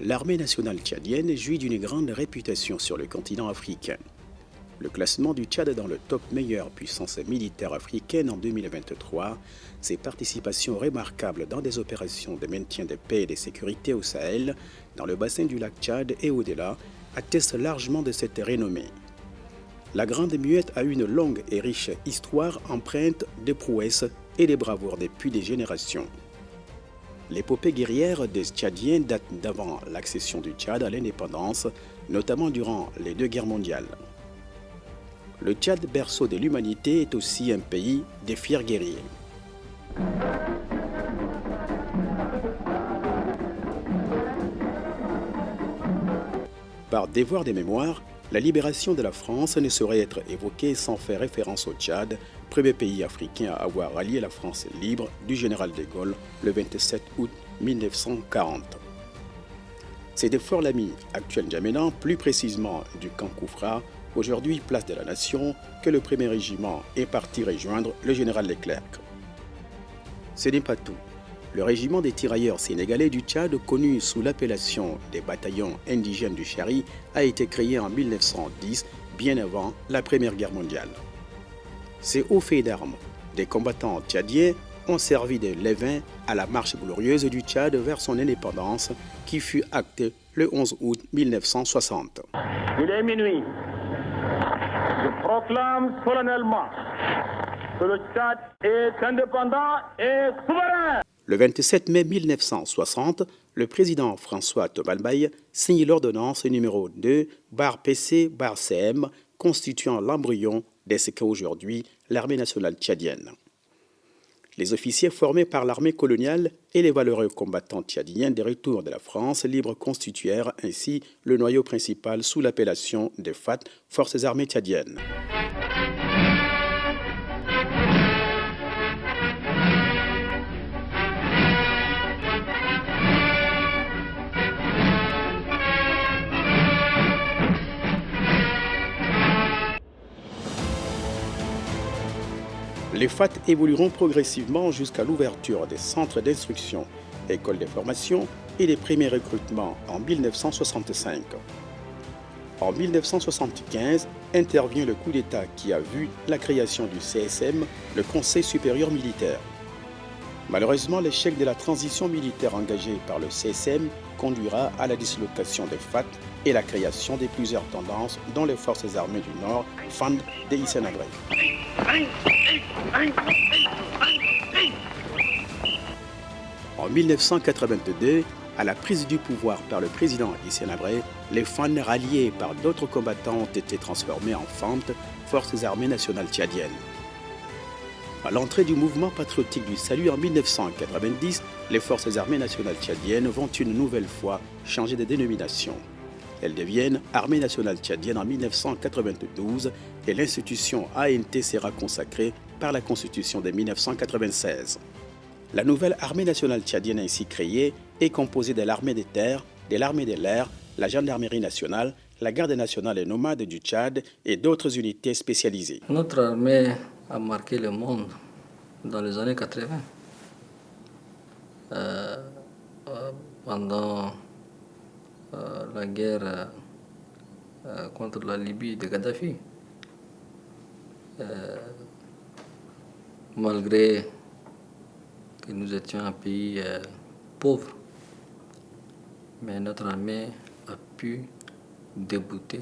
L'armée nationale tchadienne jouit d'une grande réputation sur le continent africain. Le classement du Tchad dans le top meilleure puissance militaire africaine en 2023, ses participations remarquables dans des opérations de maintien de paix et de sécurité au Sahel, dans le bassin du lac Tchad et au-delà, attestent largement de cette renommée. La Grande Muette a une longue et riche histoire empreinte de prouesses et de bravoures depuis des générations. L'épopée guerrière des Tchadiens date d'avant l'accession du Tchad à l'indépendance, notamment durant les deux guerres mondiales. Le Tchad, berceau de l'humanité, est aussi un pays des fiers guerriers. Par devoir de mémoire, la libération de la France ne saurait être évoquée sans faire référence au Tchad, premier pays africain à avoir rallié la France libre du général de Gaulle le 27 août 1940. C'est de Fort-Lamy, actuel N'Djamena, plus précisément du camp Koufra, aujourd'hui place de la Nation, que le premier régiment est parti rejoindre le général Leclerc. Ce n'est pas tout. Le régiment des tirailleurs sénégalais du Tchad, connu sous l'appellation des bataillons indigènes du Chari, a été créé en 1910, bien avant la Première Guerre mondiale. Ces hauts faits d'armes des combattants tchadiens ont servi de levain à la marche glorieuse du Tchad vers son indépendance qui fut actée le 11 août 1960. Il est minuit. Je proclame solennellement que le Tchad est indépendant et souverain. Le 27 mai 1960, le président François Tobalbaye signe l'ordonnance numéro 2/PC/CM constituant l'embryon de ce qu'est aujourd'hui l'armée nationale tchadienne. Les officiers formés par l'armée coloniale et les valeureux combattants tchadiens des retours de la France libre constituèrent ainsi le noyau principal sous l'appellation des FAT, Forces armées tchadiennes. Les FAT évolueront progressivement jusqu'à l'ouverture des centres d'instruction, écoles de formation et des premiers recrutements en 1965. En 1975, intervient le coup d'État qui a vu la création du CSM, le Conseil supérieur militaire. Malheureusement, l'échec de la transition militaire engagée par le CSM conduira à la dislocation des FAT et la création de plusieurs tendances dont les forces armées du Nord, FAND de Hissène Habré. En 1982, à la prise du pouvoir par le président Hissène Habré, les FAN ralliés par d'autres combattants ont été transformés en FANT, Forces armées nationales tchadiennes. À l'entrée du mouvement patriotique du salut en 1990, les Forces armées nationales tchadiennes vont une nouvelle fois changer de dénomination. Elles deviennent Armée nationale tchadienne en 1992 et l'institution ANT sera consacrée par la Constitution de 1996. La nouvelle Armée nationale tchadienne ainsi créée est composée de l'armée des terres, de l'armée de l'air, la gendarmerie nationale, la garde nationale et nomade du Tchad et d'autres unités spécialisées. Notre armée a marqué le monde dans les années 80. Pendant la guerre contre la Libye de Kadhafi. Malgré que nous étions un pays pauvre, mais notre armée a pu débouter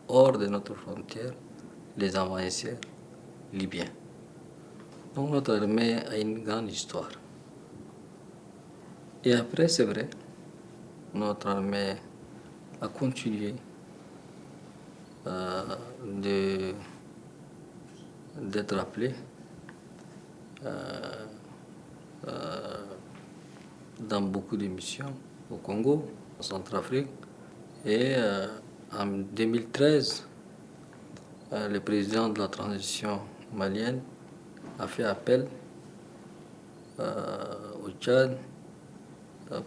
hors de notre frontière les envahisseurs libyens. Donc notre armée a une grande histoire. Et après, c'est vrai, notre armée a continué d'être appelée dans beaucoup de missions au Congo, en Centrafrique. Et en 2013, le président de la transition malienne a fait appel au Tchad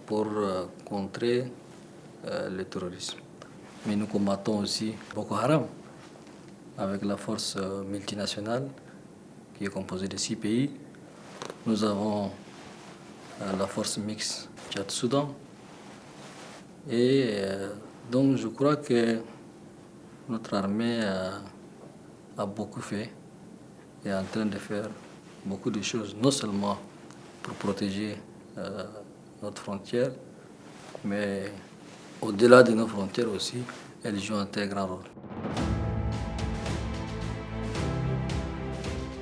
pour contrer le terrorisme. Mais nous combattons aussi Boko Haram avec la force multinationale qui est composée de 6 pays. Nous avons la force mixte Tchad-Soudan, Et donc je crois que notre armée a beaucoup fait et est en train de faire beaucoup de choses, non seulement pour protéger notre frontière, mais au-delà de nos frontières aussi, elle joue un très grand rôle.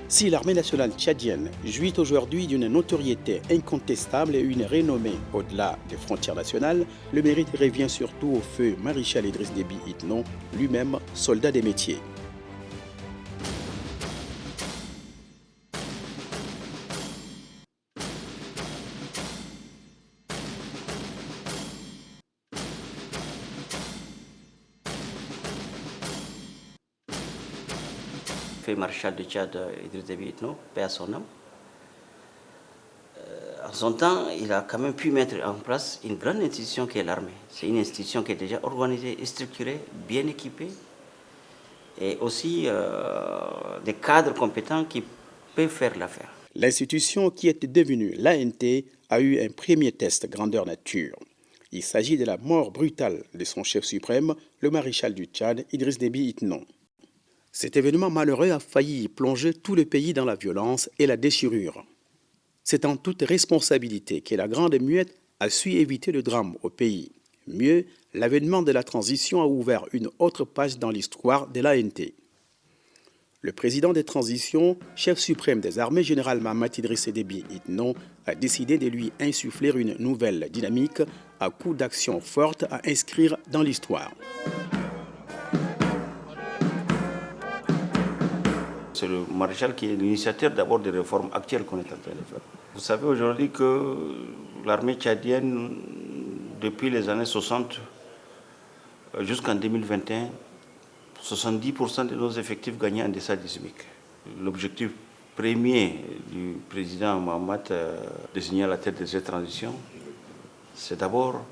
Si l'armée nationale tchadienne jouit aujourd'hui d'une notoriété incontestable et une renommée au-delà des frontières nationales, le mérite revient surtout au feu maréchal Idriss Déby Itno, lui-même soldat des métiers. Maréchal de Tchad Idriss Déby Itno, paix à son âme. En son temps, il a quand même pu mettre en place une grande institution qui est l'armée. C'est une institution qui est déjà organisée, structurée, bien équipée, et aussi des cadres compétents qui peuvent faire l'affaire. L'institution qui était devenue l'ANT a eu un premier test grandeur nature. Il s'agit de la mort brutale de son chef suprême, le maréchal du Tchad, Idriss Déby Itno. Cet événement malheureux a failli plonger tout le pays dans la violence et la déchirure. C'est en toute responsabilité que la Grande Muette a su éviter le drame au pays. Mieux, l'avènement de la transition a ouvert une autre page dans l'histoire de l'ANT. Le président des transitions, chef suprême des armées, général Mahamat Idriss Déby Itno, a décidé de lui insuffler une nouvelle dynamique à coup d'actions fortes à inscrire dans l'histoire. C'est le maréchal qui est l'initiateur d'abord des réformes actuelles qu'on est en train de faire. Vous savez aujourd'hui que l'armée tchadienne, depuis les années 60 jusqu'en 2021, 70% de nos effectifs gagnaient en deçà du SMIC. L'objectif premier du président Mahamat désigné à la tête de cette transition, c'est d'abord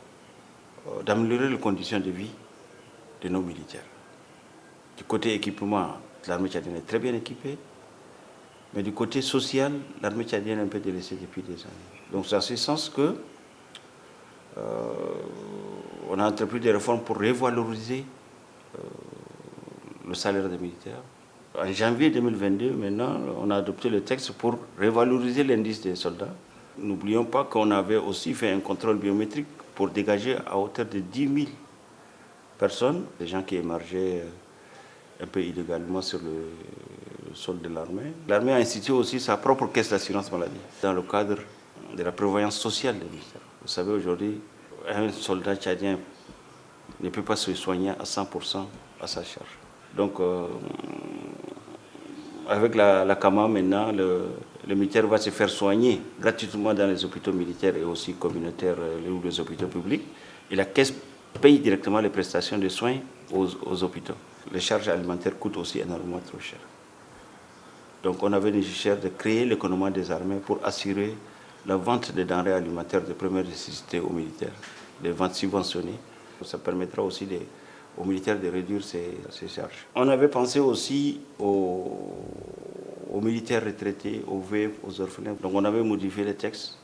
d'améliorer les conditions de vie de nos militaires. Du côté équipement, l'armée tchadienne est très bien équipée, mais du côté social, l'armée tchadienne est un peu délaissée depuis des années. Donc c'est en ce sens que on a entrepris des réformes pour revaloriser le salaire des militaires. En janvier 2022, maintenant, on a adopté le texte pour revaloriser l'indice des soldats. N'oublions pas qu'on avait aussi fait un contrôle biométrique pour dégager à hauteur de 10 000 personnes, des gens qui émergeaient un peu illégalement sur le sol de l'armée. L'armée a institué aussi sa propre caisse d'assurance maladie dans le cadre de la prévoyance sociale des militaires. Vous savez, aujourd'hui, un soldat tchadien ne peut pas se soigner à 100% à sa charge. Donc, avec la CAMA maintenant, le militaire va se faire soigner gratuitement dans les hôpitaux militaires et aussi communautaires ou les hôpitaux publics. Et la caisse paye directement les prestations de soins aux hôpitaux. Les charges alimentaires coûtent aussi énormément trop cher. Donc on avait nécessaire de créer l'économie des armées pour assurer la vente des denrées alimentaires de première nécessité aux militaires, des ventes subventionnées. Ça permettra aussi aux militaires de réduire ces charges. On avait pensé aussi aux militaires retraités, aux veuves, aux orphelins. Donc on avait modifié les textes,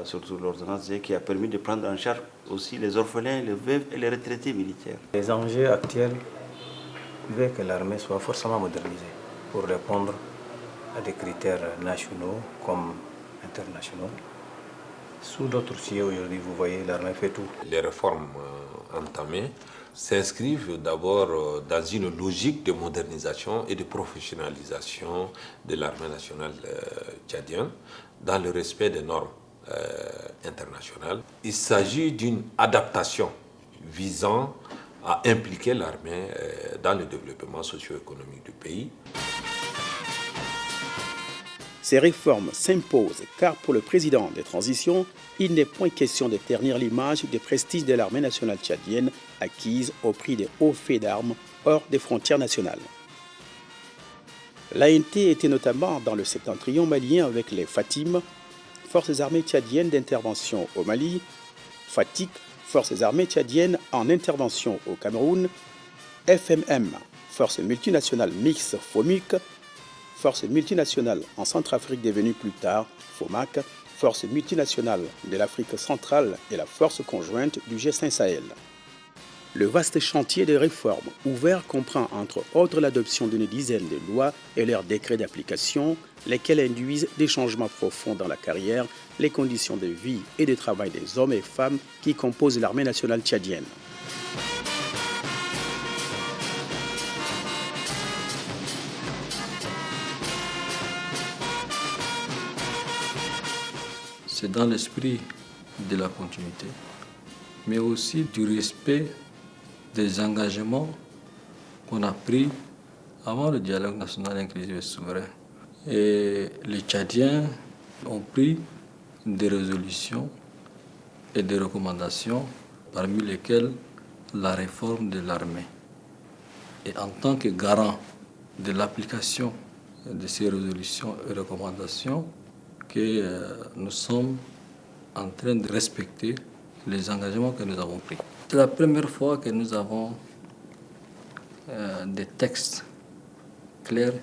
surtout l'ordonnance qui a permis de prendre en charge aussi les orphelins, les veuves et les retraités militaires. Les enjeux actuels veulent que l'armée soit forcément modernisée pour répondre à des critères nationaux comme internationaux. Sous d'autres cieux aujourd'hui, vous voyez, l'armée fait tout. Les réformes entamées s'inscrivent d'abord dans une logique de modernisation et de professionnalisation de l'armée nationale tchadienne dans le respect des normes internationales. Il s'agit d'une adaptation visant à impliquer l'armée dans le développement socio-économique du pays. Ces réformes s'imposent car pour le président des transitions, il n'est point question de ternir l'image et le prestige de l'armée nationale tchadienne acquise au prix des hauts faits d'armes hors des frontières nationales. L'ANT était notamment dans le septentrion malien avec les FATIM, Forces armées tchadiennes d'intervention au Mali, FATIC, Forces armées tchadiennes en intervention au Cameroun, FMM, Forces multinationales mixtes FOMUC, Forces multinationales en Centrafrique devenues plus tard FOMAC, force multinationale de l'Afrique centrale et la force conjointe du G5 Sahel. Le vaste chantier de réformes ouvert comprend entre autres l'adoption d'une dizaine de lois et leurs décrets d'application, lesquels induisent des changements profonds dans la carrière, les conditions de vie et de travail des hommes et femmes qui composent l'armée nationale tchadienne. C'est dans l'esprit de la continuité, mais aussi du respect des engagements qu'on a pris avant le dialogue national inclusif et souverain. Et les Tchadiens ont pris des résolutions et des recommandations, parmi lesquelles la réforme de l'armée. Et en tant que garant de l'application de ces résolutions et recommandations, que nous sommes en train de respecter les engagements que nous avons pris. C'est la première fois que nous avons des textes clairs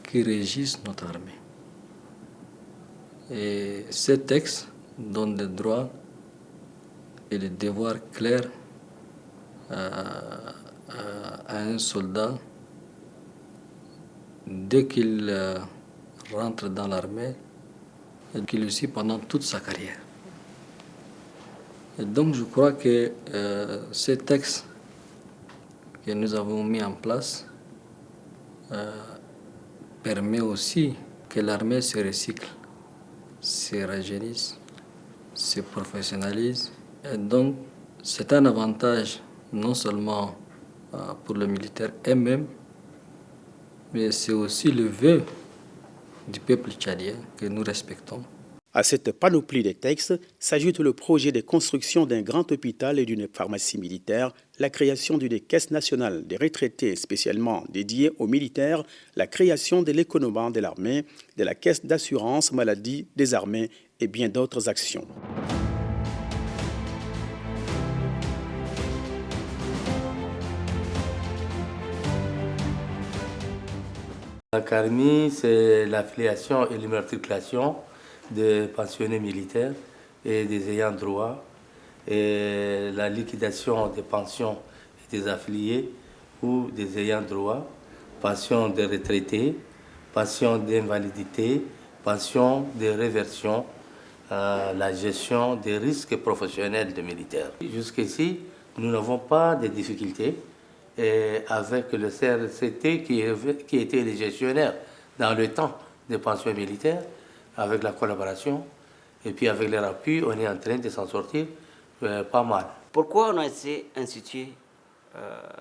qui régissent notre armée. Et ces textes donnent des droits et des devoirs clairs à un soldat dès qu'il rentre dans l'armée et qu'il le suit pendant toute sa carrière. Et donc je crois que ces textes que nous avons mis en place permet aussi que l'armée se recycle, se rajeunisse, se professionnalise. Et donc c'est un avantage non seulement pour le militaire eux-mêmes, mais c'est aussi le vœu du peuple tchadien que nous respectons. À cette panoplie de textes s'ajoute le projet de construction d'un grand hôpital et d'une pharmacie militaire, la création d'une caisse nationale des retraités spécialement dédiée aux militaires, la création de l'économie de l'armée, de la caisse d'assurance maladie des armées et bien d'autres actions. La CARMI, c'est l'affiliation et l'immatriculation des pensionnés militaires et des ayants droit, et la liquidation des pensions des affiliés ou des ayants droit, pension des retraités, pension d'invalidité, pension de réversion, la gestion des risques professionnels des militaires. Jusqu'ici, nous n'avons pas de difficultés. Et avec le CRCT qui était le gestionnaire dans le temps des pensions militaires, avec la collaboration et puis avec leur appui, on est en train de s'en sortir pas mal. Pourquoi on a institué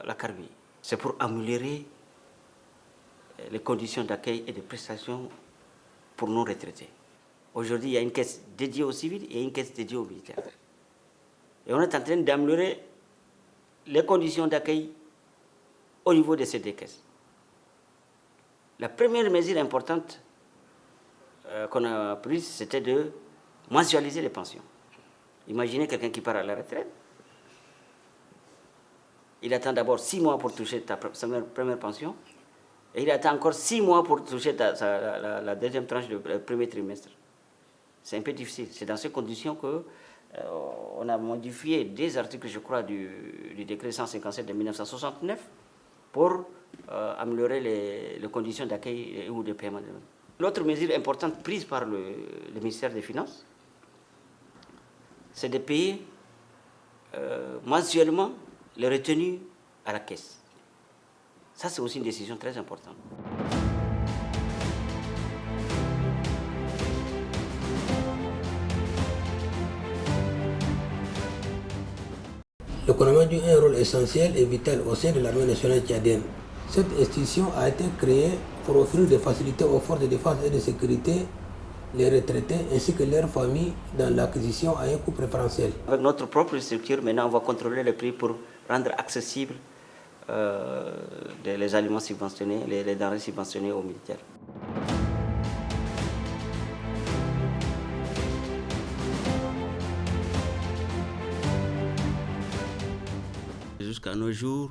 la CARMI? C'est pour améliorer les conditions d'accueil et de prestations pour nos retraités. Aujourd'hui, il y a une caisse dédiée aux civils et une caisse dédiée aux militaires. Et on est en train d'améliorer les conditions d'accueil au niveau de ces deux caisses. La première mesure importante qu'on a prise, c'était de mensualiser les pensions. Imaginez quelqu'un qui part à la retraite. Il attend d'abord 6 mois pour toucher sa première pension. Et il attend encore 6 mois pour toucher la deuxième tranche du premier trimestre. C'est un peu difficile. C'est dans ces conditions qu'on a modifié des articles, je crois, du décret 157 de 1969 pour améliorer les conditions d'accueil ou de paiement. L'autre mesure importante prise par le ministère des Finances, c'est de payer mensuellement les retenues à la caisse. Ça, c'est aussi une décision très importante. Le commandement joue un rôle essentiel et vital au sein de l'armée nationale tchadienne. Cette institution a été créée pour offrir des facilités aux forces de défense et de sécurité, les retraités ainsi que leurs familles dans l'acquisition à un coût préférentiel. Avec notre propre structure, maintenant on va contrôler les prix pour rendre accessibles les aliments subventionnés, les denrées subventionnées aux militaires. Jusqu'à nos jours,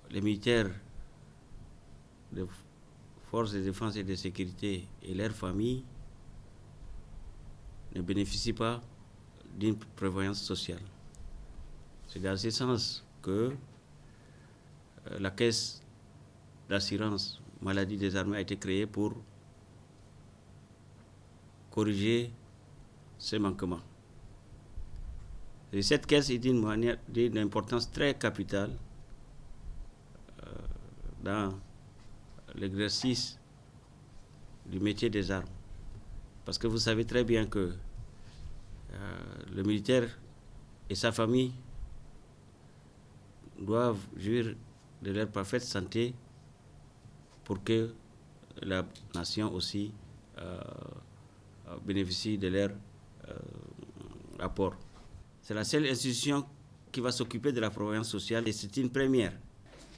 les militaires des forces de défense et de sécurité et leurs familles ne bénéficient pas d'une prévoyance sociale. C'est dans ce sens que la caisse d'assurance maladie des armées a été créée pour corriger ces manquements. Et cette caisse est d'une importance très capitale dans l'exercice du métier des armes. Parce que vous savez très bien que le militaire et sa famille doivent jouir de leur parfaite santé pour que la nation aussi bénéficie de leur apport. C'est la seule institution qui va s'occuper de la prévoyance sociale et c'est une première.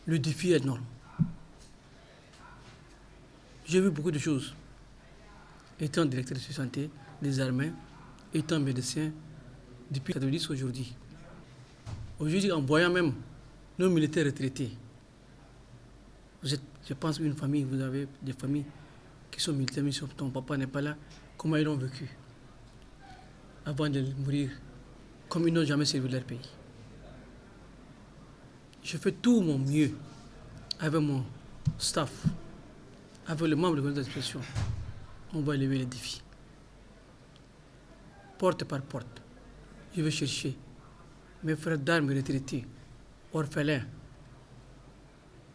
Le défi est énorme. J'ai vu beaucoup de choses. Étant directeur de santé des armées, étant médecin depuis 1990 aujourd'hui. Aujourd'hui, en voyant même nos militaires retraités, vous êtes, je pense, une famille, vous avez des familles qui sont militaires, mais ton papa n'est pas là, comment ils ont vécu avant de mourir, comme ils n'ont jamais servi leur pays. Je fais tout mon mieux avec mon staff, avec les membres de l'organisation. On va élever les défis. Porte par porte, je vais chercher mes frères d'armes retraités, orphelins,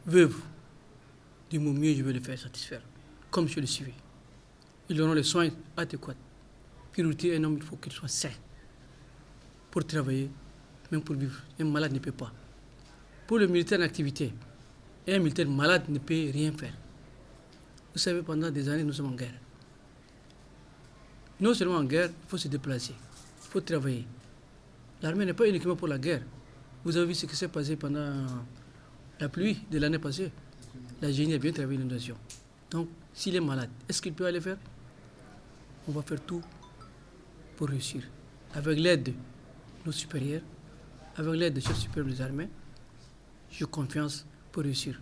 veuves. Du mon mieux, je vais les faire satisfaire, comme je le suis. Ils auront les soins adéquats. Priorité, un homme, il faut qu'il soit sain pour travailler, même pour vivre. Un malade ne peut pas. Pour le militaire en activité, un militaire malade ne peut rien faire. Vous savez, pendant des années, nous sommes en guerre. Non seulement en guerre, il faut se déplacer, il faut travailler. L'armée n'est pas uniquement pour la guerre. Vous avez vu ce qui s'est passé pendant la pluie de l'année passée. La génie a bien travaillé l'inondation. Donc, s'il est malade, est-ce qu'il peut aller faire? On va faire tout pour réussir. Avec l'aide de nos supérieurs, avec l'aide des chefs supérieurs des armées, j'ai confiance pour réussir.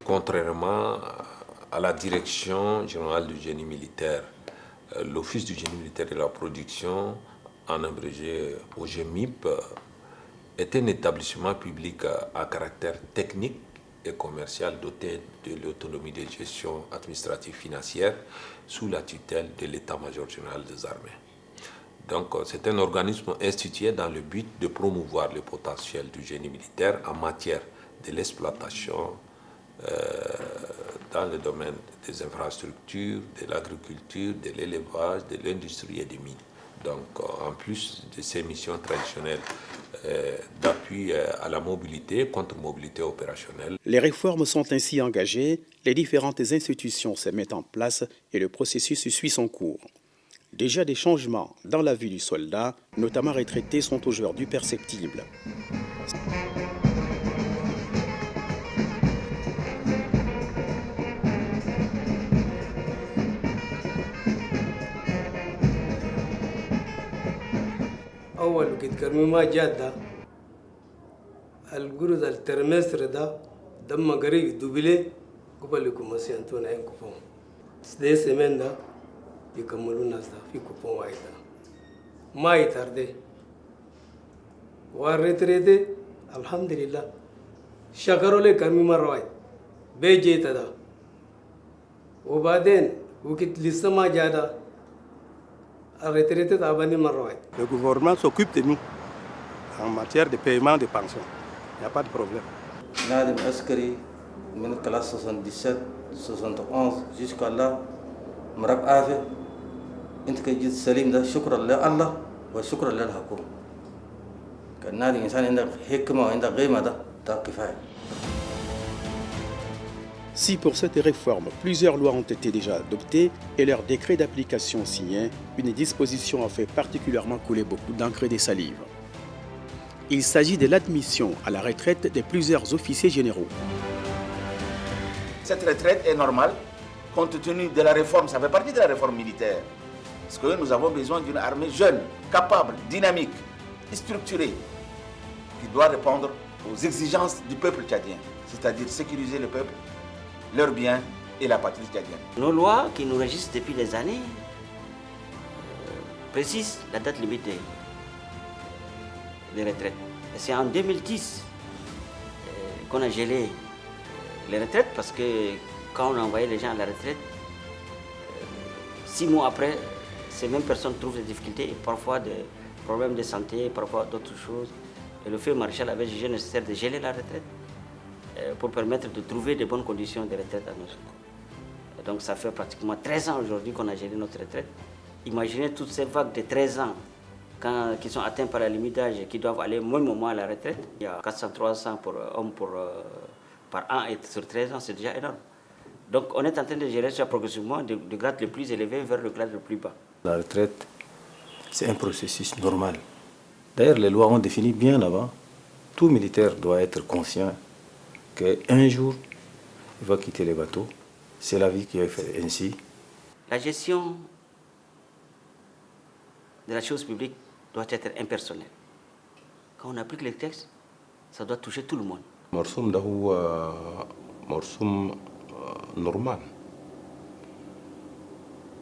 Contrairement à la direction générale du génie militaire, l'Office du génie militaire et de la production, en abrégé au GEMIP, est un établissement public à caractère technique et commercial doté de l'autonomie de gestion administrative financière sous la tutelle de l'état-major général des armées. Donc, c'est un organisme institué dans le but de promouvoir le potentiel du génie militaire en matière de l'exploitation dans le domaine des infrastructures, de l'agriculture, de l'élevage, de l'industrie et des mines. Donc, en plus de ces missions traditionnelles d'appui à la mobilité, contre-mobilité opérationnelle. Les réformes sont ainsi engagées, les différentes institutions se mettent en place et le processus suit son cours. Déjà des changements dans la vie du soldat, notamment retraités, sont aujourd'hui perceptibles. أول قد كرمي ما جات ده الجروز الترمستر ده دم قريب دوبلي قبل يكون مسيانتون عين كوفون سدي سمين ده يكملوا الناس ده في كوفون واحد ما يتردي والريتريتي الحمد لله شكروا لي كرمي مرة واحد بيجيت ده وبعدين وقت لسه ما جاء ده Le gouvernement s'occupe de nous en matière de paiement des pensions. Il n'y a pas de problème. Nadim Askari, من classe 77, 71 jusqu'à là, مراب عافية. أنت كجيت سليم ده شكرا لله وشكرا للحكومة. كان نادي إنسان عندك حكمة وعندك قيمة ده كفاية. Si pour cette réforme, plusieurs lois ont été déjà adoptées et leurs décrets d'application signés, une disposition a fait particulièrement couler beaucoup d'encre et de salive. Il s'agit de l'admission à la retraite de plusieurs officiers généraux. Cette retraite est normale compte tenu de la réforme, ça fait partie de la réforme militaire. Parce que nous avons besoin d'une armée jeune, capable, dynamique, structurée, qui doit répondre aux exigences du peuple tchadien, c'est-à-dire sécuriser le peuple, leurs biens et la patrie tchadienne. Nos lois qui nous régissent depuis des années précisent la date limite des retraites. Et c'est en 2010 qu'on a gelé les retraites parce que quand on envoyait les gens à la retraite, 6 mois après, ces mêmes personnes trouvent des difficultés et parfois des problèmes de santé, parfois d'autres choses. Et le feu maréchal avait jugé nécessaire de geler la retraite pour permettre de trouver de bonnes conditions de retraite à nos secours. Donc ça fait pratiquement 13 ans aujourd'hui qu'on a gelé notre retraite. Imaginez toutes ces vagues de 13 ans qui sont atteints par la limite d'âge et qui doivent aller au même moment à la retraite. Il y a 400-300 hommes par an et sur 13 ans, c'est déjà énorme. Donc on est en train de gérer ça progressivement du grade le plus élevé vers le grade le plus bas. La retraite, c'est un processus normal. D'ailleurs, les lois ont défini bien avant. Tout militaire doit être conscient qu'un jour, il va quitter les bateaux. C'est la vie qui est faite ainsi. La gestion de la chose publique doit être impersonnelle. Quand on applique les textes, ça doit toucher tout le monde. مرسوم ده هو مرسوم نورمال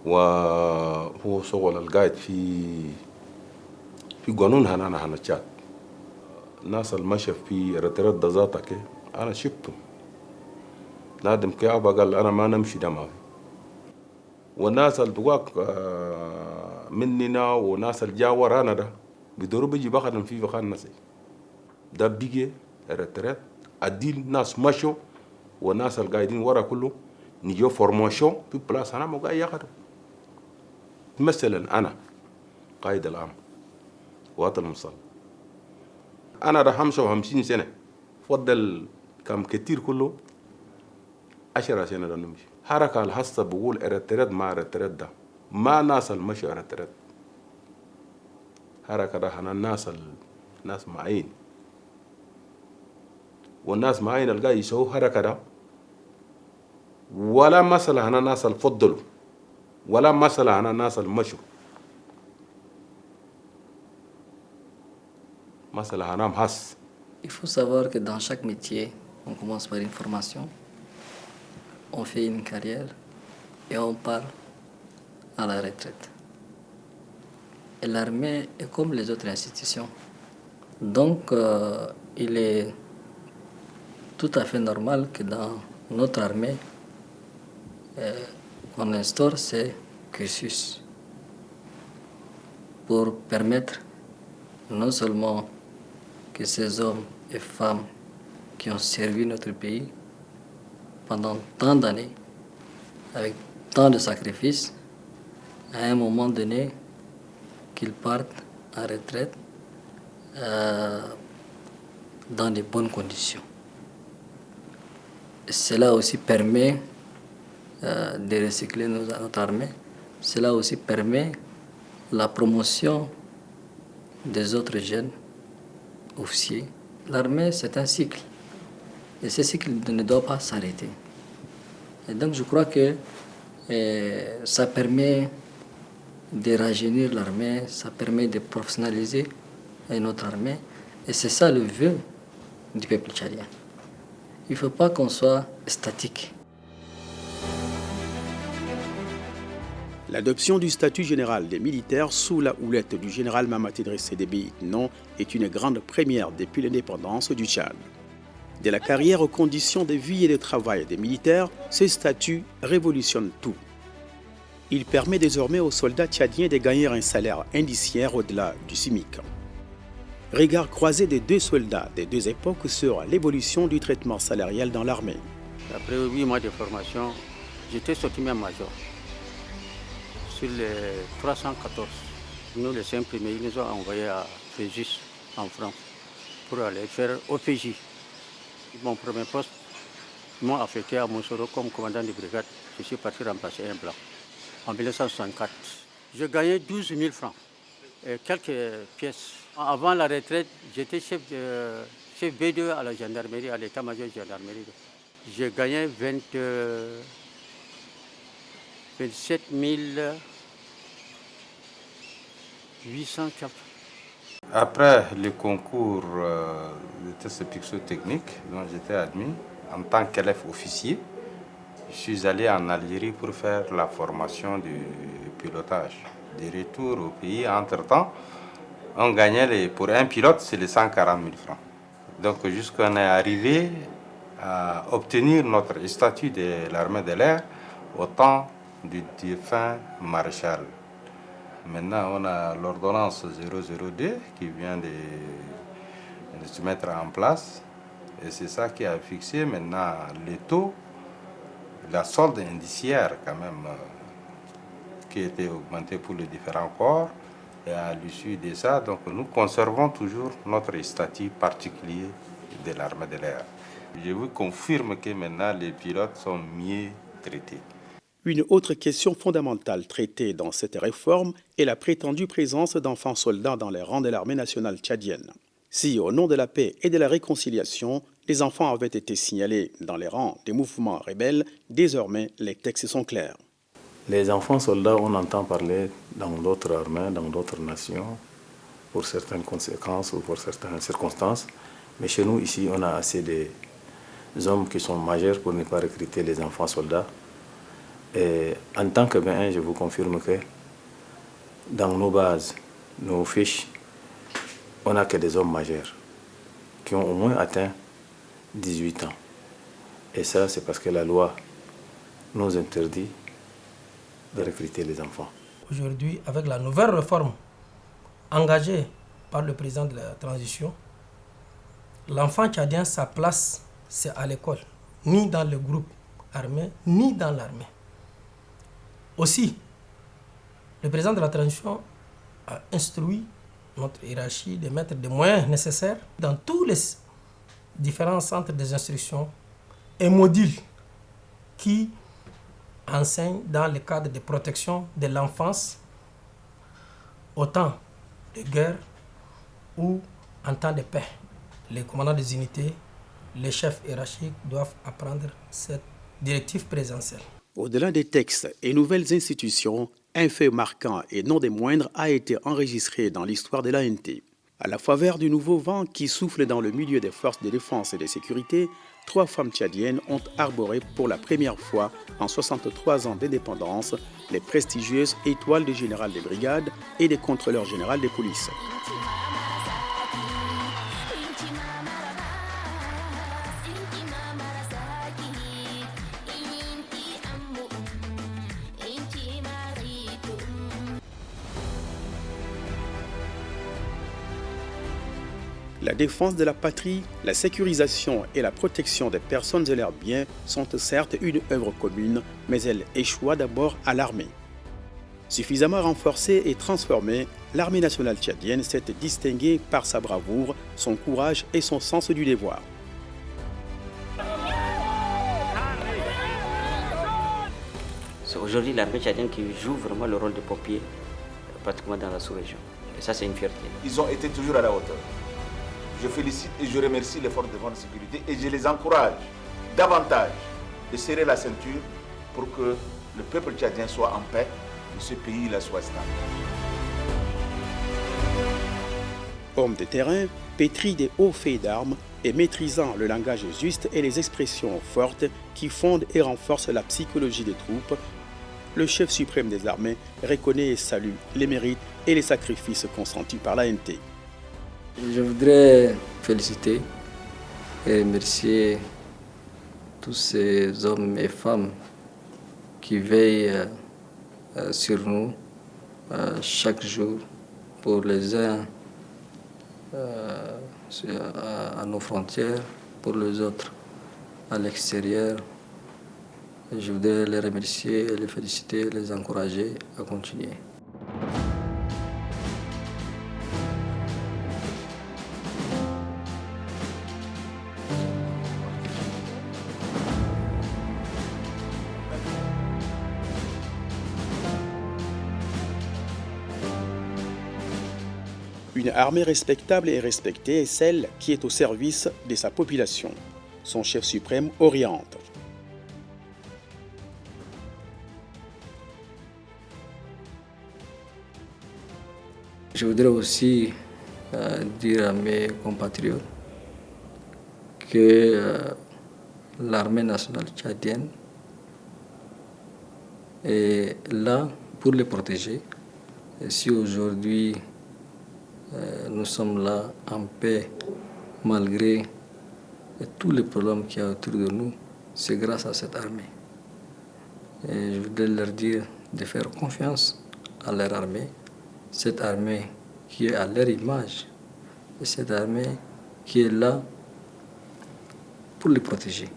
وهو شغل القاعد في قانون هنا تشاد. الناس المشى في رترات ذاتك انا شفته نادم كعبة قال انا ما نمشي ده ما في والناس اللي بقاك مننا وناس الجاور انا ده بيدوروا بيجي بخدم في بخان ناس ده بيجي رترات اديل ناس مشوا والناس القاعدين ورا كله نيجو فورماسيون في بلاص انا ما قاعد ياخذوا. مثلا انا قائد العام وقت المصل انا ده 55 سنه فضل كم كتير كله 10 سنه ده نمشي حركه الحصه بقول ارترد مع ارترد ده ما ناس المشي ارترد حركه ده انا الناس معين والناس معين القاعد يسووا حركه ده ولا مسألة أنا ناس الفضلوا ولا مسألة أنا ناس المشوا مسألة أنا محس. Il faut savoir que dans chaque métier, on commence par une formation, on fait une carrière et on part à la retraite. Et l'armée est comme les autres institutions. Donc, il est tout à fait normal que dans notre armée, on instaure ces cursus pour permettre non seulement que ces hommes et femmes qui ont servi notre pays pendant tant d'années, avec tant de sacrifices, à un moment donné, qu'ils partent en retraite dans de bonnes conditions. Et cela aussi permet de recycler notre armée. Cela aussi permet la promotion des autres jeunes officiers. L'armée, c'est un cycle. Et ce cycle ne doit pas s'arrêter. Et donc, je crois que ça permet de rajeunir l'armée, ça permet de professionnaliser notre armée. Et c'est ça le vœu du peuple tchadien. Il ne faut pas qu'on soit statique. L'adoption du statut général des militaires sous la houlette du général Mamati Dressé Déby Itno est une grande première depuis l'indépendance du Tchad. De la carrière aux conditions de vie et de travail des militaires, ce statut révolutionne tout. Il permet désormais aux soldats tchadiens de gagner un salaire indiciaire au-delà du SMIC. Regard croisé des deux soldats des deux époques sur l'évolution du traitement salarial dans l'armée. Après 8 mois de formation, j'étais sorti même major. Sur les 314, nous les 5 premiers, ils nous ont envoyés à Fréjus, en France, pour aller faire OPJ. Mon premier poste, ils m'ont affecté à Monsoro comme commandant de brigade. Je suis parti remplacer un blanc en 1964. Je gagnais 12 000 francs et quelques pièces. Avant la retraite, j'étais chef B2 à la gendarmerie, à l'état-major de gendarmerie. J'ai gagné 27 800 quelques. Après le concours de tests pixotechniques dont j'étais admis en tant qu'élève officier, je suis allé en Algérie pour faire la formation du pilotage. De retour au pays, entre-temps, on gagnait, pour un pilote, c'est les 140 000 francs. Donc jusqu'à on est arrivé à obtenir notre statut de l'armée de l'air au temps du défunt maréchal. Maintenant, on a l'ordonnance 002 qui vient de se mettre en place. Et c'est ça qui a fixé maintenant les taux, la solde indiciaire quand même, qui a été augmentée pour les différents corps. Et à l'issue de ça, donc, nous conservons toujours notre statut particulier de l'armée de l'air. Je vous confirme que maintenant les pilotes sont mieux traités. Une autre question fondamentale traitée dans cette réforme est la prétendue présence d'enfants soldats dans les rangs de l'armée nationale tchadienne. Si, au nom de la paix et de la réconciliation, les enfants avaient été signalés dans les rangs des mouvements rebelles, désormais les textes sont clairs. Les enfants soldats, on entend parler dans d'autres armées, dans d'autres nations, pour certaines conséquences ou pour certaines circonstances. Mais chez nous, ici, on a assez d'hommes qui sont majeurs pour ne pas recruter les enfants soldats. Et en tant que BN, je vous confirme que dans nos bases, nos fiches, on n'a que des hommes majeurs qui ont au moins atteint 18 ans. Et ça, c'est parce que la loi nous interdit de recruter les enfants. Aujourd'hui, avec la nouvelle réforme engagée par le président de la transition, l'enfant tchadien, sa place, c'est à l'école, ni dans le groupe armé, ni dans l'armée. Aussi, le président de la transition a instruit notre hiérarchie de mettre des moyens nécessaires dans tous les différents centres des instructions et modules qui enseignent dans le cadre de protection de l'enfance au temps de guerre ou en temps de paix. Les commandants des unités, les chefs hiérarchiques doivent apprendre cette directive présidentielle. Au-delà des textes et nouvelles institutions, un fait marquant et non des moindres a été enregistré dans l'histoire de l'ANT. À la faveur du nouveau vent qui souffle dans le milieu des forces de défense et de sécurité, 3 femmes tchadiennes ont arboré pour la première fois en 63 ans d'indépendance les prestigieuses étoiles de général de brigade et des contrôleurs généraux des polices. La défense de la patrie, la sécurisation et la protection des personnes et leurs biens sont certes une œuvre commune, mais elle échoua d'abord à l'armée. Suffisamment renforcée et transformée, l'armée nationale tchadienne s'est distinguée par sa bravoure, son courage et son sens du devoir. C'est aujourd'hui l'armée tchadienne qui joue vraiment le rôle de pompier pratiquement dans la sous-région. Et ça, c'est une fierté. Ils ont été toujours à la hauteur. Je félicite et je remercie les forces de défense et de sécurité et je les encourage davantage de serrer la ceinture pour que le peuple tchadien soit en paix et ce pays-là soit stable. Homme de terrain, pétri des hauts faits d'armes et maîtrisant le langage juste et les expressions fortes qui fondent et renforcent la psychologie des troupes, le chef suprême des armées reconnaît et salue les mérites et les sacrifices consentis par l'ANT. Je voudrais féliciter et remercier tous ces hommes et femmes qui veillent sur nous chaque jour, pour les uns à nos frontières, pour les autres à l'extérieur. Je voudrais les remercier, les féliciter, les encourager à continuer. Une armée respectable et respectée est celle qui est au service de sa population. Son chef suprême oriente. Je voudrais aussi dire à mes compatriotes que l'armée nationale tchadienne est là pour les protéger. Et si aujourd'hui nous sommes là en paix malgré tous les problèmes qu'il y a autour de nous, c'est grâce à cette armée. Et je voudrais leur dire de faire confiance à leur armée, cette armée qui est à leur image, et cette armée qui est là pour les protéger.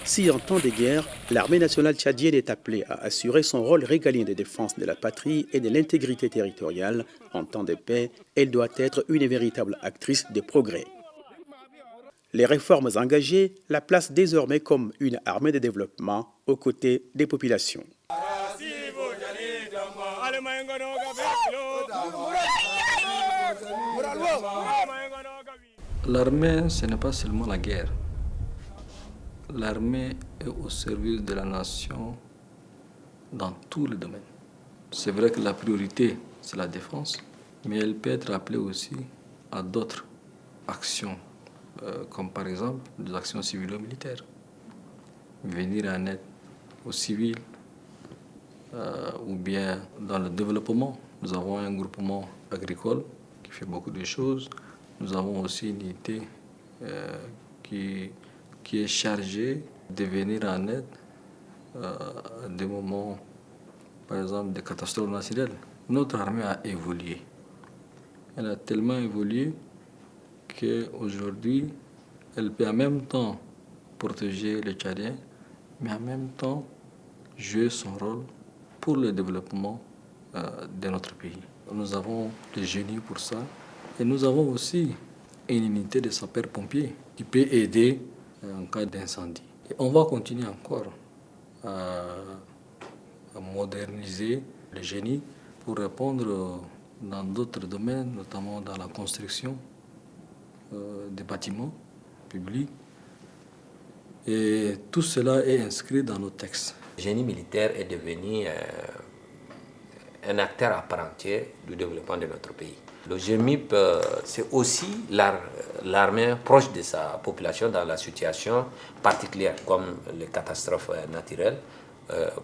Si en temps de guerre, l'armée nationale tchadienne est appelée à assurer son rôle régalien de défense de la patrie et de l'intégrité territoriale, en temps de paix, elle doit être une véritable actrice de progrès. Les réformes engagées la placent désormais comme une armée de développement aux côtés des populations. L'armée, ce n'est pas seulement la guerre. L'armée est au service de la nation dans tous les domaines. C'est vrai que la priorité, c'est la défense, mais elle peut être appelée aussi à d'autres actions, comme par exemple des actions civilo-militaires. Venir en aide aux civils, ou bien dans le développement. Nous avons un groupement agricole qui fait beaucoup de choses. Nous avons aussi une unité qui est chargée de venir en aide à des moments, par exemple, de catastrophes naturelles. Notre armée a évolué. Elle a tellement évolué qu'aujourd'hui, elle peut en même temps protéger les Tchadiens, mais en même temps jouer son rôle pour le développement de notre pays. Nous avons des génies pour ça et nous avons aussi une unité de sapeurs-pompiers qui peut aider en cas d'incendie. Et on va continuer encore à moderniser le génie pour répondre dans d'autres domaines, notamment dans la construction des bâtiments publics. Et tout cela est inscrit dans nos textes. Le génie militaire est devenu un acteur à part entière du développement de notre pays. Le GMIP, c'est aussi l'armée proche de sa population dans la situation particulière, comme les catastrophes naturelles.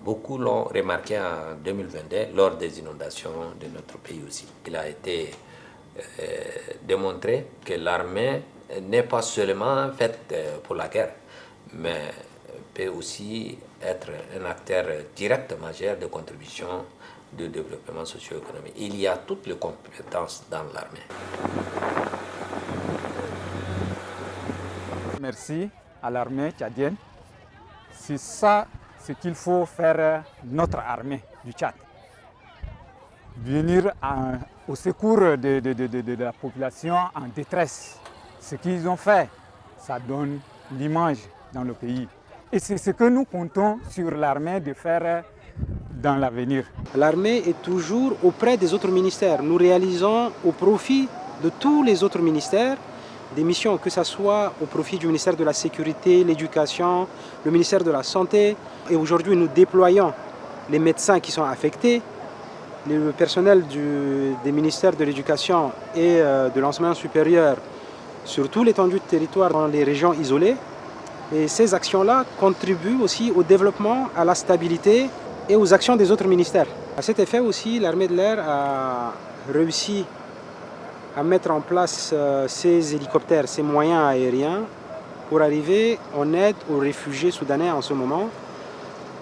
Beaucoup l'ont remarqué en 2022 lors des inondations de notre pays aussi. Il a été démontré que l'armée n'est pas seulement faite pour la guerre, mais peut aussi être un acteur direct majeur de contribution de développement socio-économique. Il y a toutes les compétences dans l'armée. Merci à l'armée tchadienne. C'est ça ce qu'il faut faire notre armée du Tchad. Venir au secours de la population en détresse. Ce qu'ils ont fait, ça donne l'image dans le pays. Et c'est ce que nous comptons sur l'armée de faire dans l'avenir. L'armée est toujours auprès des autres ministères. Nous réalisons au profit de tous les autres ministères des missions, que ce soit au profit du ministère de la Sécurité, l'éducation, le ministère de la Santé. Et aujourd'hui, nous déployons les médecins qui sont affectés, le personnel des ministères de l'Éducation et de l'enseignement supérieur sur tout l'étendue du territoire dans les régions isolées. Et ces actions-là contribuent aussi au développement, à la stabilité et aux actions des autres ministères. À cet effet aussi, l'armée de l'air a réussi à mettre en place ces hélicoptères, ces moyens aériens pour arriver en aide aux réfugiés soudanais en ce moment.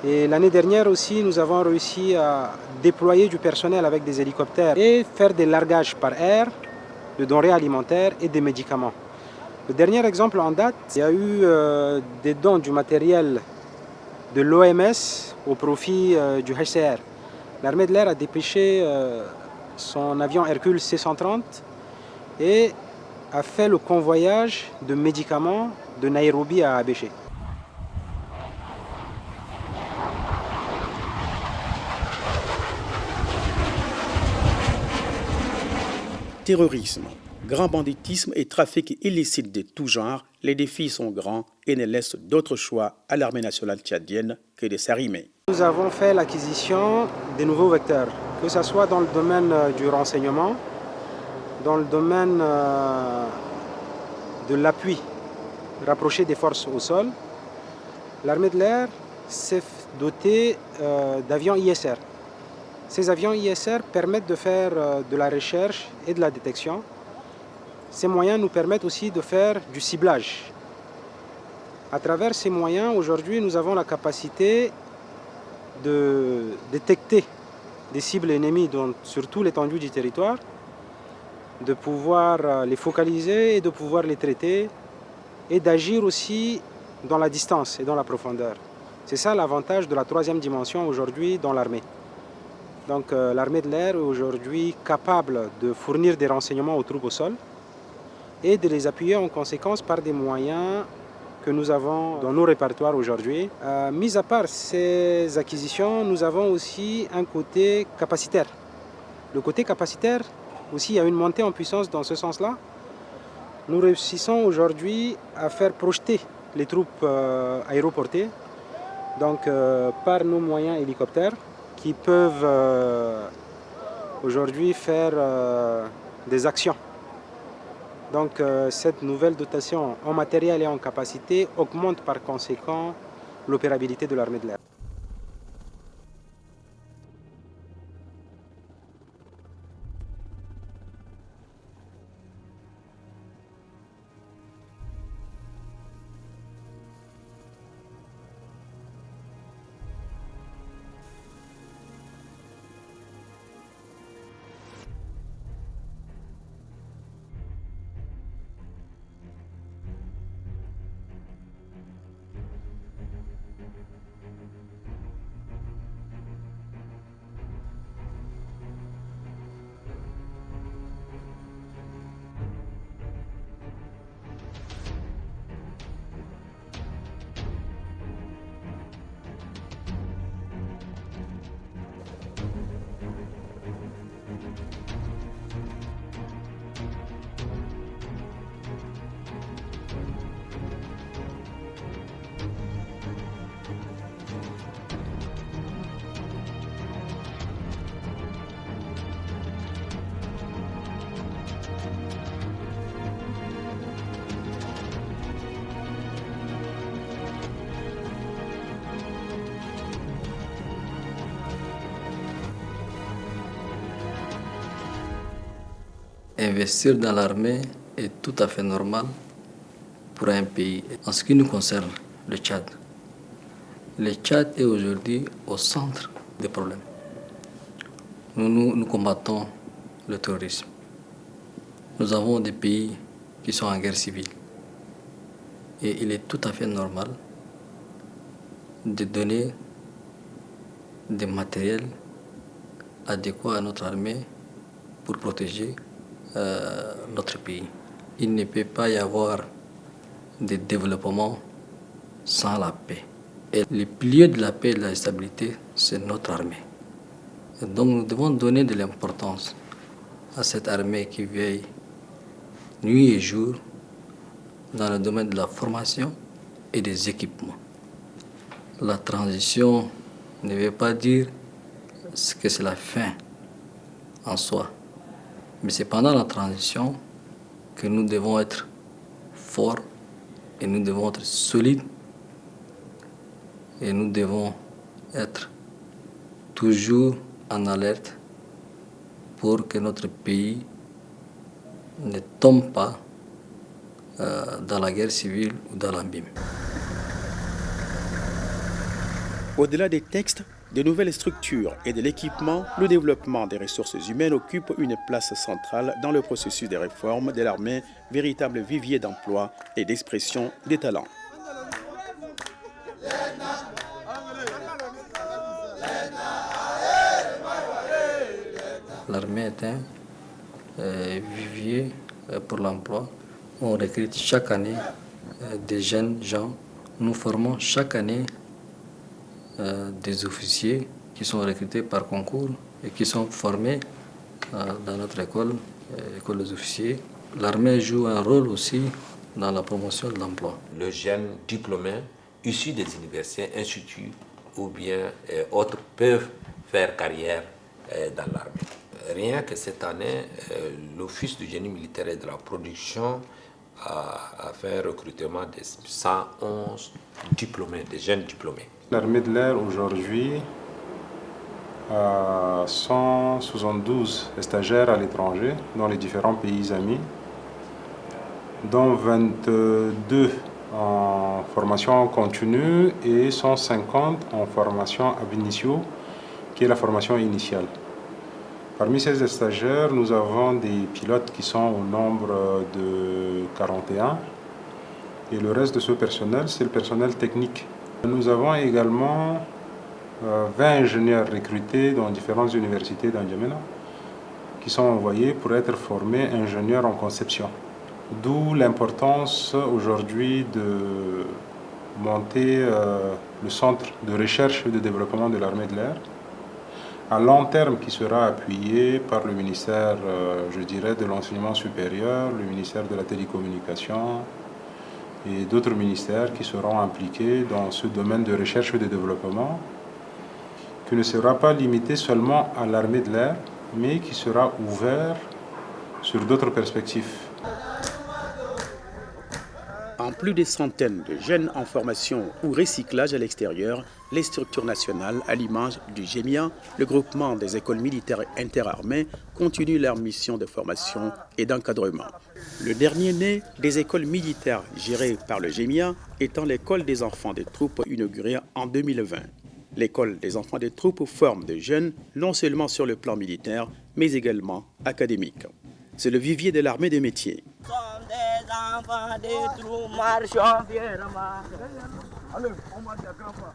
Et l'année dernière aussi, nous avons réussi à déployer du personnel avec des hélicoptères et faire des largages par air de denrées alimentaires et des médicaments. Le dernier exemple en date, il y a eu des dons du matériel de l'OMS au profit du HCR. L'armée de l'air a dépêché son avion Hercule C-130 et a fait le convoyage de médicaments de Nairobi à Abéché. Terrorisme, grand banditisme et trafic illicite de tout genre, les défis sont grands et ne laissent d'autre choix à l'armée nationale tchadienne que de s'arrimer. Nous avons fait l'acquisition des nouveaux vecteurs. que ce soit dans le domaine du renseignement, dans le domaine de l'appui rapproché des forces au sol. L'armée de l'air s'est dotée d'avions ISR. Ces avions ISR permettent de faire de la recherche et de la détection. Ces moyens nous permettent aussi de faire du ciblage. À travers ces moyens, aujourd'hui, nous avons la capacité de détecter des cibles ennemies sur toute l'étendue du territoire, de pouvoir les focaliser et de pouvoir les traiter et d'agir aussi dans la distance et dans la profondeur. C'est ça l'avantage de la troisième dimension aujourd'hui dans l'armée. Donc l'armée de l'air est aujourd'hui capable de fournir des renseignements aux troupes au sol et de les appuyer en conséquence par des moyens que nous avons dans nos répertoires aujourd'hui. Mis à part ces acquisitions, nous avons aussi un côté capacitaire. Le côté capacitaire, aussi, il y a une montée en puissance dans ce sens-là. Nous réussissons aujourd'hui à faire projeter les troupes aéroportées, donc par nos moyens hélicoptères, qui peuvent aujourd'hui faire des actions. Donc cette nouvelle dotation en matériel et en capacité augmente par conséquent l'opérabilité de l'armée de l'air. Investir dans l'armée est tout à fait normal pour un pays. En ce qui nous concerne, le Tchad est aujourd'hui au centre des problèmes. Nous combattons le terrorisme. Nous avons des pays qui sont en guerre civile. Et il est tout à fait normal de donner des matériels adéquats à notre armée pour protéger notre pays. Il ne peut pas y avoir de développement sans la paix. Et le pilier de la paix et de la stabilité, c'est notre armée. Et donc nous devons donner de l'importance à cette armée qui veille nuit et jour dans le domaine de la formation et des équipements. La transition ne veut pas dire que c'est la fin en soi. Mais c'est pendant la transition que nous devons être forts et nous devons être solides et nous devons être toujours en alerte pour que notre pays ne tombe pas dans la guerre civile ou dans l'abîme. Au-delà des textes, des nouvelles structures et de l'équipement, le développement des ressources humaines occupe une place centrale dans le processus de réforme de l'armée, véritable vivier d'emploi et d'expression des talents. L'armée est un vivier pour l'emploi. On recrute chaque année des jeunes gens. Nous formons chaque année des officiers qui sont recrutés par concours et qui sont formés dans notre école, école des officiers. L'armée joue un rôle aussi dans la promotion de l'emploi. Le jeune diplômé issu des universités, instituts ou bien autres peuvent faire carrière dans l'armée. Rien que cette année, l'Office du génie militaire et de la production a fait un recrutement de 111 diplômés, des jeunes diplômés. L'armée de l'air aujourd'hui a 172 stagiaires à l'étranger dans les différents pays amis, dont 22 en formation continue et 150 en formation ab initio, qui est la formation initiale. Parmi ces stagiaires, nous avons des pilotes qui sont au nombre de 41 et le reste de ce personnel, c'est le personnel technique. Nous avons également 20 ingénieurs recrutés dans différentes universités d'Anjamena qui sont envoyés pour être formés ingénieurs en conception. D'où l'importance aujourd'hui de monter le centre de recherche et de développement de l'armée de l'air à long terme qui sera appuyé par le ministère, je dirais, de l'enseignement supérieur, le ministère de la télécommunication et d'autres ministères qui seront impliqués dans ce domaine de recherche et de développement, qui ne sera pas limité seulement à l'armée de l'air, mais qui sera ouvert sur d'autres perspectives. En plus des centaines de jeunes en formation ou recyclage à l'extérieur, les structures nationales, à l'image du GEMIA, le groupement des écoles militaires interarmées, continuent leur mission de formation et d'encadrement. Le dernier né des écoles militaires gérées par le GEMIA étant l'école des enfants des troupes inaugurée en 2020. L'école des enfants des troupes forme des jeunes non seulement sur le plan militaire, mais également académique. C'est le vivier de l'armée des métiers. Des enfants des troupes marchons fièrement. Allez, on marche à grands pas.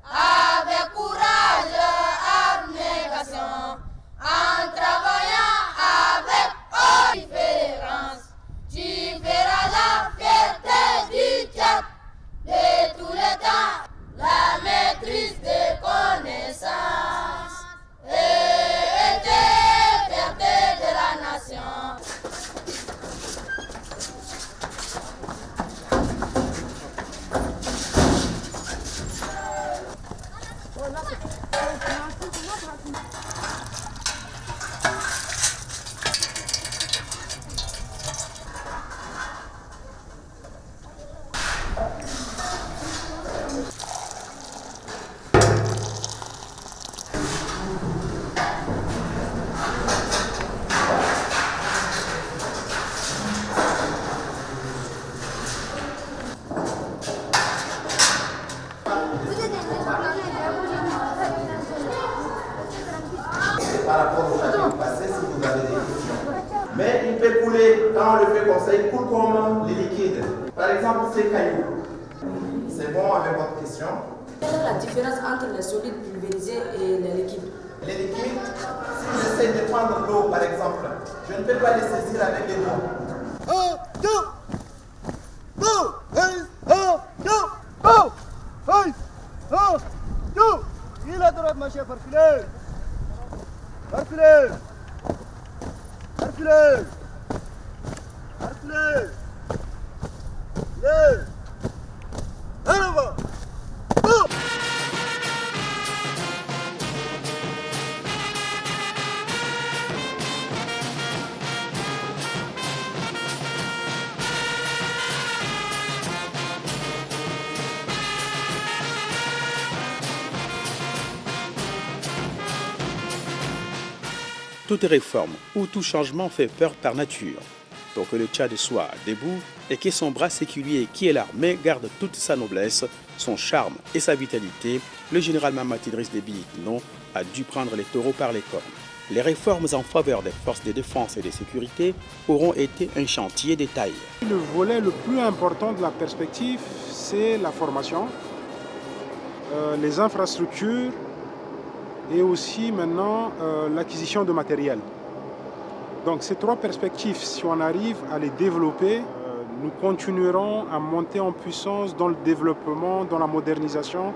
Avec courage, abnégation, en travaillant avec différence, tu feras la fierté du Tchad de tous les temps, la maîtrise des connaissances et des fiertés de la nation. Par rapport au chapitre passé, si vous avez des questions. Mais il peut couler, quand on le fait comme ça, il coule comme les liquides. Par exemple, ces cailloux. C'est bon avec votre question? Quelle est la différence entre les solides pulvérisés et les liquides? Les liquides, si j'essaie de prendre l'eau par exemple, je ne peux pas les saisir avec les doigts. Il a droit de marcher par filet. Par filet. Par filet. Par filet. Filet. En avant. Toute réforme ou tout changement fait peur par nature. Pour que le Tchad soit debout et que son bras séculier qui est l'armée garde toute sa noblesse, son charme et sa vitalité, le général Mamad Idriss Déby Itno a dû prendre les taureaux par les cornes. Les réformes en faveur des forces de défense et de sécurité auront été un chantier de taille. Le volet le plus important de la perspective, c'est la formation. les infrastructures et aussi maintenant l'acquisition de matériel. Donc ces trois perspectives, si on arrive à les développer, nous continuerons à monter en puissance dans le développement, dans la modernisation,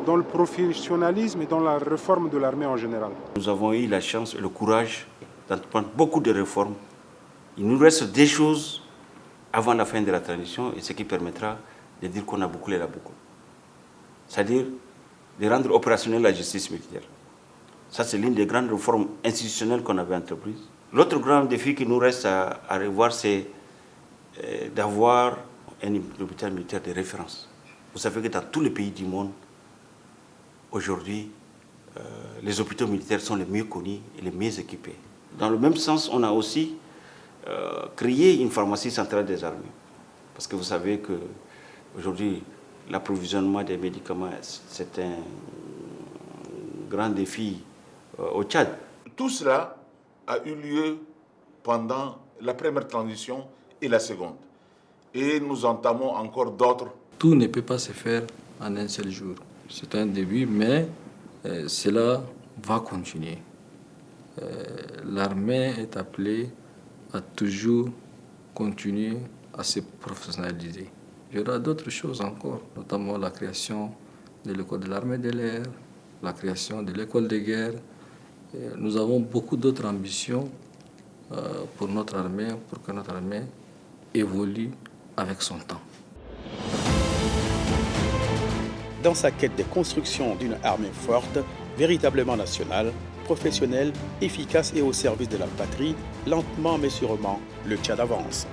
dans le professionnalisme et dans la réforme de l'armée en général. Nous avons eu la chance et le courage d'entreprendre beaucoup de réformes. Il nous reste des choses avant la fin de la transition et ce qui permettra de dire qu'on a bouclé la boucle. C'est-à-dire de rendre opérationnelle la justice militaire. Ça, c'est l'une des grandes réformes institutionnelles qu'on avait entreprises. L'autre grand défi qui nous reste à revoir, c'est d'avoir un hôpital militaire de référence. Vous savez que dans tous les pays du monde, aujourd'hui, les hôpitaux militaires sont les mieux connus et les mieux équipés. Dans le même sens, on a aussi créé une pharmacie centrale des armées. Parce que vous savez qu'aujourd'hui, l'approvisionnement des médicaments, c'est un grand défi au Tchad. Tout cela a eu lieu pendant la première transition et la seconde. Et nous entamons encore d'autres. Tout ne peut pas se faire en un seul jour. C'est un début, mais cela va continuer. L'armée est appelée à toujours continuer à se professionnaliser. Il y aura d'autres choses encore, notamment la création de l'école de l'armée de l'air, la création de l'école de guerre. Nous avons beaucoup d'autres ambitions pour notre armée, pour que notre armée évolue avec son temps. Dans sa quête de construction d'une armée forte, véritablement nationale, professionnelle, efficace et au service de la patrie, lentement mais sûrement, le Tchad avance.